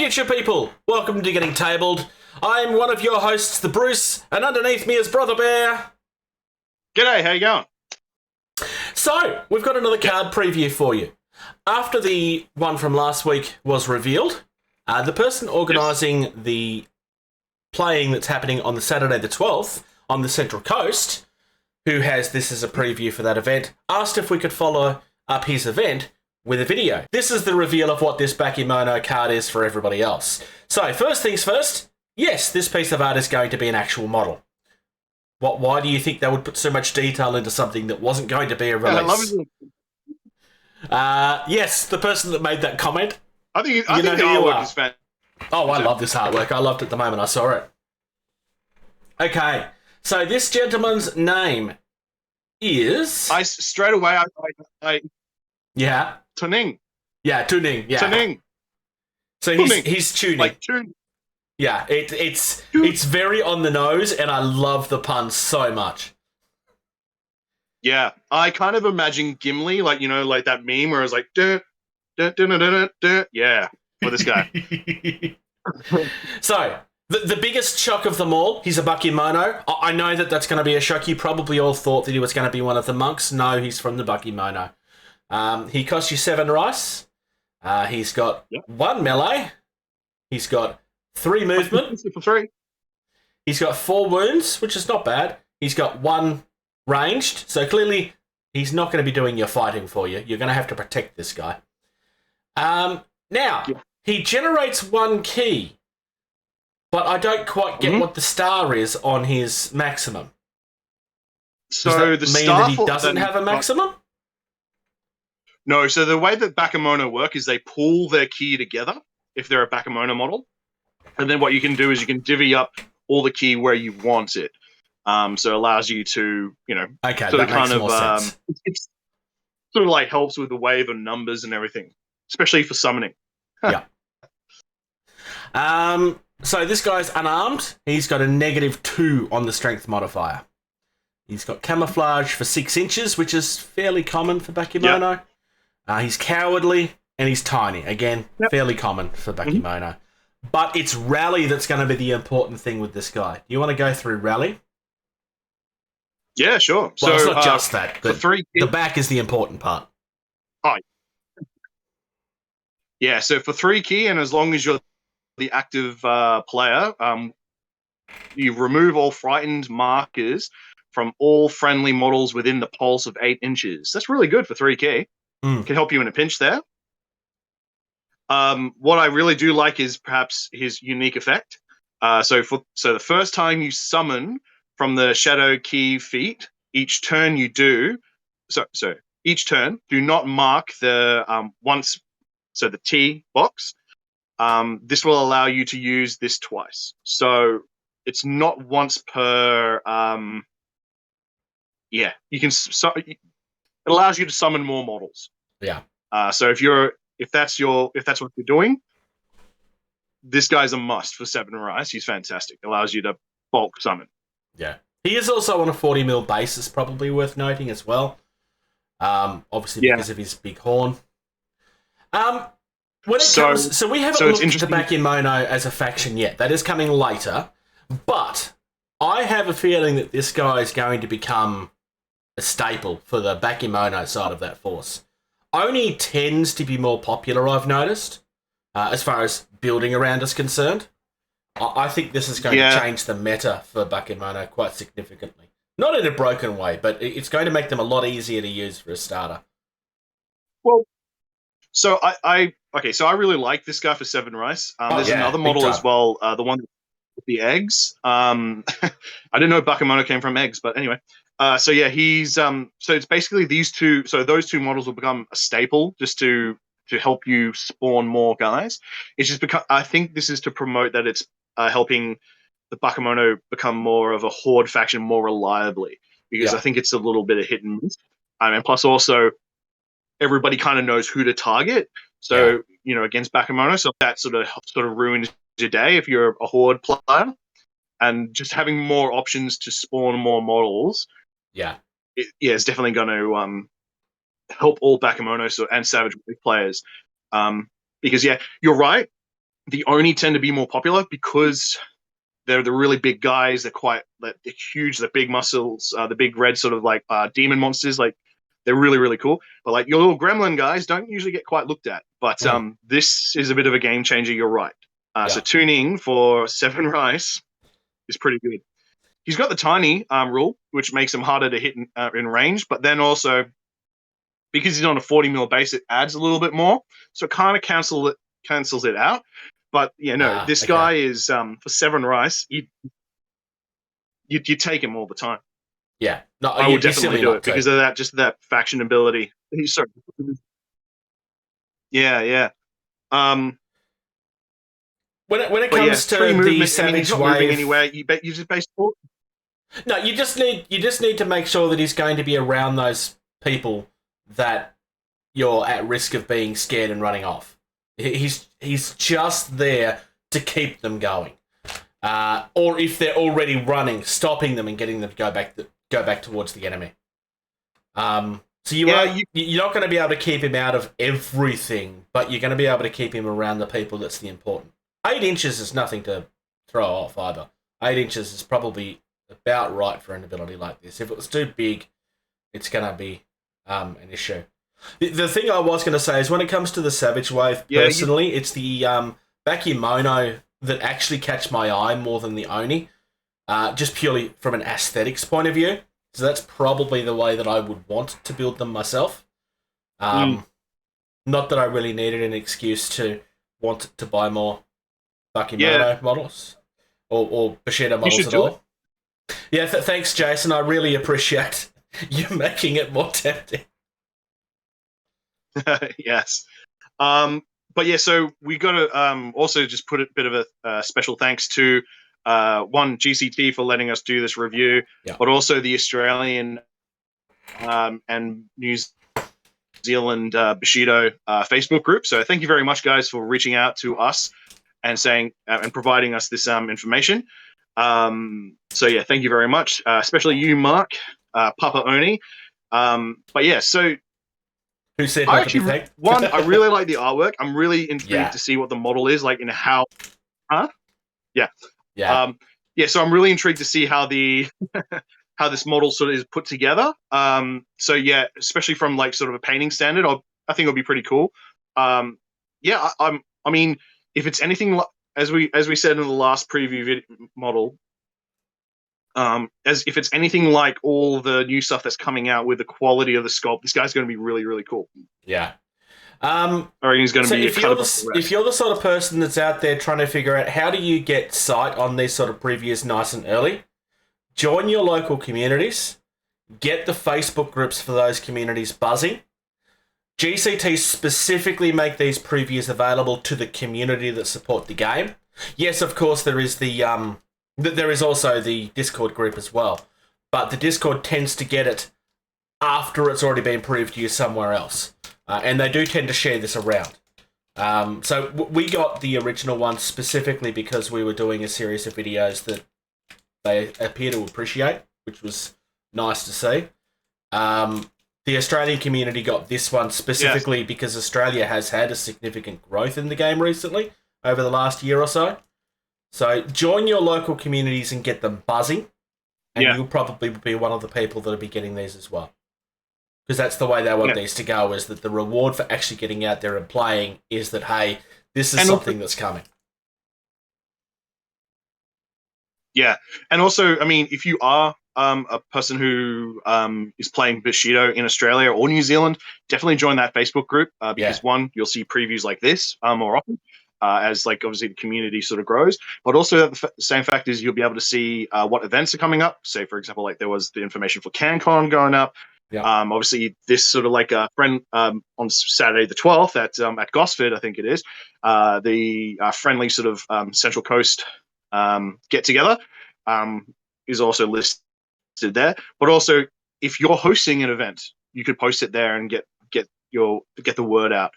future people! Welcome to Getting Tabled. I'm one of your hosts, the Bruce, and underneath me is Brother Bear. G'day, how you going? So, we've got another card preview for you. After the one from last week was revealed, the person organising the playing that's happening on the Saturday the 12th on the Central Coast, who has this as a preview for that event, asked if we could follow up his event with a video. This is the reveal of what this Bakemono card is for everybody else. So, first things first, yes, this piece of art is going to be an actual model. Why do you think they would put so much detail into something that wasn't going to be a release? I love it. Yes, the person that made that comment. I think the artwork is fantastic. Oh, I love this artwork. I loved it the moment I saw it. Okay, so this gentleman's name is... Straight away, Yeah. Tuning. Yeah, Tuning. Yeah. Tuning. So he's tuning. Like tune. Yeah, it's very on the nose, and I love the pun so much. Yeah, I kind of imagine Gimli, like, you know, like that meme where it's like, duh, duh, duh, duh, duh, duh. Yeah, for this guy. So, the biggest shock of them all, he's a Bakemono. I know that that's going to be a shock. You probably all thought that he was going to be one of the monks. No, he's from the Bakemono. He costs you 7 rice. He's got 1 melee. He's got 3 movement. For 3. He's got 4 wounds, which is not bad. He's got 1 ranged. So clearly, he's not going to be doing your fighting for you. You're going to have to protect this guy. Now, he generates 1 key, but I don't quite get what the star is on his maximum. So Does that mean that he doesn't have a maximum? No, so the way that Bakemono work is they pool their ki together if they're a Bakemono model. And then what you can do is you can divvy up all the ki where you want it. So it allows you to, you know, sort of kind of sense. It's sort of like helps with the wave of numbers and everything, especially for summoning. Yeah. So this guy's unarmed. He's got a -2 on the strength modifier. He's got camouflage for 6 inches, which is fairly common for Bakemono. He's cowardly and he's tiny. Again, fairly common for Bakemono. But it's rally that's going to be the important thing with this guy. Do you want to go through rally? Yeah, sure. Well, so it's not just that. For 3 the back is the important part. Oh, yeah. So for 3 ki, and as long as you're the active player, you remove all frightened markers from all friendly models within the pulse of 8 inches. That's really good for 3 ki. Can help you in a pinch there. What I really do like is perhaps his unique effect. So the first time you summon from the Shadow Ki feat, each turn you do, each turn, do not mark the the T box. This will allow you to use this twice. So it's not once per. You can. It allows you to summon more models. Yeah. So if that's what you're doing, this guy's a must for 7 rice. He's fantastic. Allows you to bulk summon. Yeah. He is also on a 40 mil basis, probably worth noting as well. Obviously because of his big horn. We haven't looked at the Bakemono as a faction yet. That is coming later. But I have a feeling that this guy is going to become a staple for the Bakemono side of that force. Oni tends to be more popular, I've noticed, as far as building around is concerned. I think this is going to change the meta for Bakemono quite significantly. Not in a broken way, but it's going to make them a lot easier to use for a starter. Well, so I really like this guy for 7 rice. There's another model as well, the one with the eggs. I didn't know Bakemono came from eggs, but anyway. He's so it's basically these two. So those 2 models will become a staple just to help you spawn more guys. It's just because I think this is to promote that it's helping the Bakemono become more of a horde faction more reliably, because I think it's a little bit of hit and miss. And plus also everybody kind of knows who to target. So you know, against Bakemono, so that sort of ruins your day if you're a horde player. And just having more options to spawn more models. It's definitely going to help all Bakemono and Savage players. Because, you're right. the Oni tend to be more popular because they're the really big guys. They're huge. They're big muscles. The big red sort of like demon monsters. Like they're really, really cool. But like your little gremlin guys don't usually get quite looked at. But this is a bit of a game changer. You're right. So tuning for Seven Rice is pretty good. He's got the tiny rule, which makes him harder to hit in range. But then also, because he's on a 40 mil base, it adds a little bit more. So it kind of cancels it out. But this guy is for Seven Rice. You take him all the time. Yeah, no, I would definitely do it because of that faction ability. He's so. Yeah. When it comes to the Savage Wave, anywhere, you just base. No, you just need to make sure that he's going to be around those people that you're at risk of being scared and running off. He's just there to keep them going, or if they're already running, stopping them and getting them to go back towards the enemy. So you're not going to be able to keep him out of everything, but you're going to be able to keep him around the people that's the important. 8 inches is nothing to throw off either. 8 inches is probably about right for an ability like this. If it was too big, it's going to be an issue. The thing I was going to say is when it comes to the Savage Wave, personally, it's the Bakemono that actually catch my eye more than the Oni, just purely from an aesthetics point of view. So that's probably the way that I would want to build them myself. Not that I really needed an excuse to want to buy more Bakemono models or Bushido models at all. Yeah, thanks, Jason. I really appreciate you making it more tempting. Yes. But yeah, so we got to also just put a bit of a special thanks to one, GCT for letting us do this review, but also the Australian and New Zealand Bushido Facebook group. So thank you very much, guys, for reaching out to us and saying and providing us this information. So yeah, thank you very much, especially you, Mark, Papa Oni. But yeah, so who said I really like the artwork. I'm really intrigued to see what the model is like and how. Yeah. So I'm really intrigued to see how how this model sort of is put together. So yeah, especially from like sort of a painting standard, I think it'll be pretty cool. I mean, if it's anything like as we said in the last preview model, as if it's anything like all the new stuff that's coming out with the quality of the sculpt, this guy's going to be really, really cool. Yeah. I reckon he's going to be. If you're the sort of person that's out there trying to figure out how do you get sight on these sort of previews nice and early, join your local communities, get the Facebook groups for those communities buzzing. GCT specifically make these previews available to the community that support the game. Yes, of course, there is there is also the Discord group as well, but the Discord tends to get it after it's already been previewed somewhere else. And they do tend to share this around. So we got the original one specifically because we were doing a series of videos that they appear to appreciate, which was nice to see. The Australian community got this one specifically because Australia has had a significant growth in the game recently over the last year or so. So join your local communities and get them buzzing, and you'll probably be one of the people that will be getting these as well. Because that's the way they want these to go, is that the reward for actually getting out there and playing is that, hey, this is something that's coming. Yeah, and also, I mean, if you are a person who is playing Bushido in Australia or New Zealand, definitely join that Facebook group because one, you'll see previews like this more often as like obviously the community sort of grows, but also the same fact is you'll be able to see what events are coming up. Say, for example, like there was the information for CanCon going up. Yeah. Obviously, this sort of like a friend on Saturday the 12th at Gosford, I think it is, the friendly sort of Central Coast get together is also listed there. But also, if you're hosting an event, you could post it there and get the word out.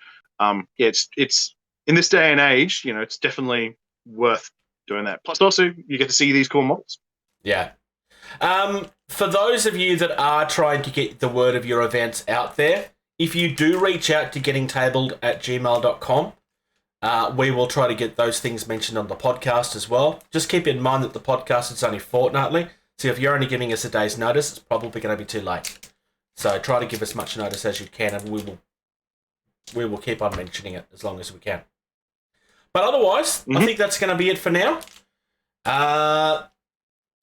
It's in this day and age, it's definitely worth doing that. Plus, also you get to see these cool models. Yeah. For those of you that are trying to get the word of your events out there, if you do reach out to gettingtabled@gmail.com, We will try to get those things mentioned on the podcast as well. Just keep in mind that the podcast is only fortnightly. So if you're only giving us a day's notice, it's probably going to be too late. So try to give us much notice as you can, and we will keep on mentioning it as long as we can. But otherwise, I think that's going to be it for now.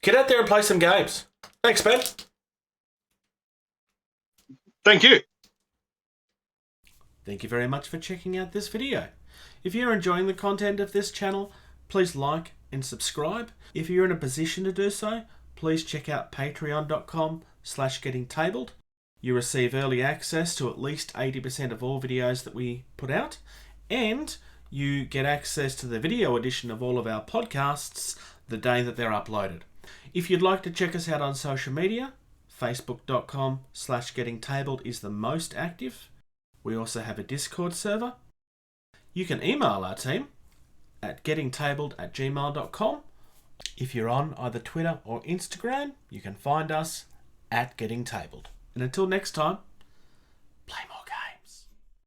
Get out there and play some games. Thanks, Ben. Thank you. Thank you very much for checking out this video. If you're enjoying the content of this channel, please like and subscribe. If you're in a position to do so, please check out patreon.com/gettingtabled. You receive early access to at least 80% of all videos that we put out, and you get access to the video edition of all of our podcasts the day that they're uploaded. If you'd like to check us out on social media, facebook.com/gettingtabled is the most active. We also have a Discord server. You can email our team at gettingtabled@gmail.com. If you're on either Twitter or Instagram, you can find us at gettingtabled. And until next time, play more.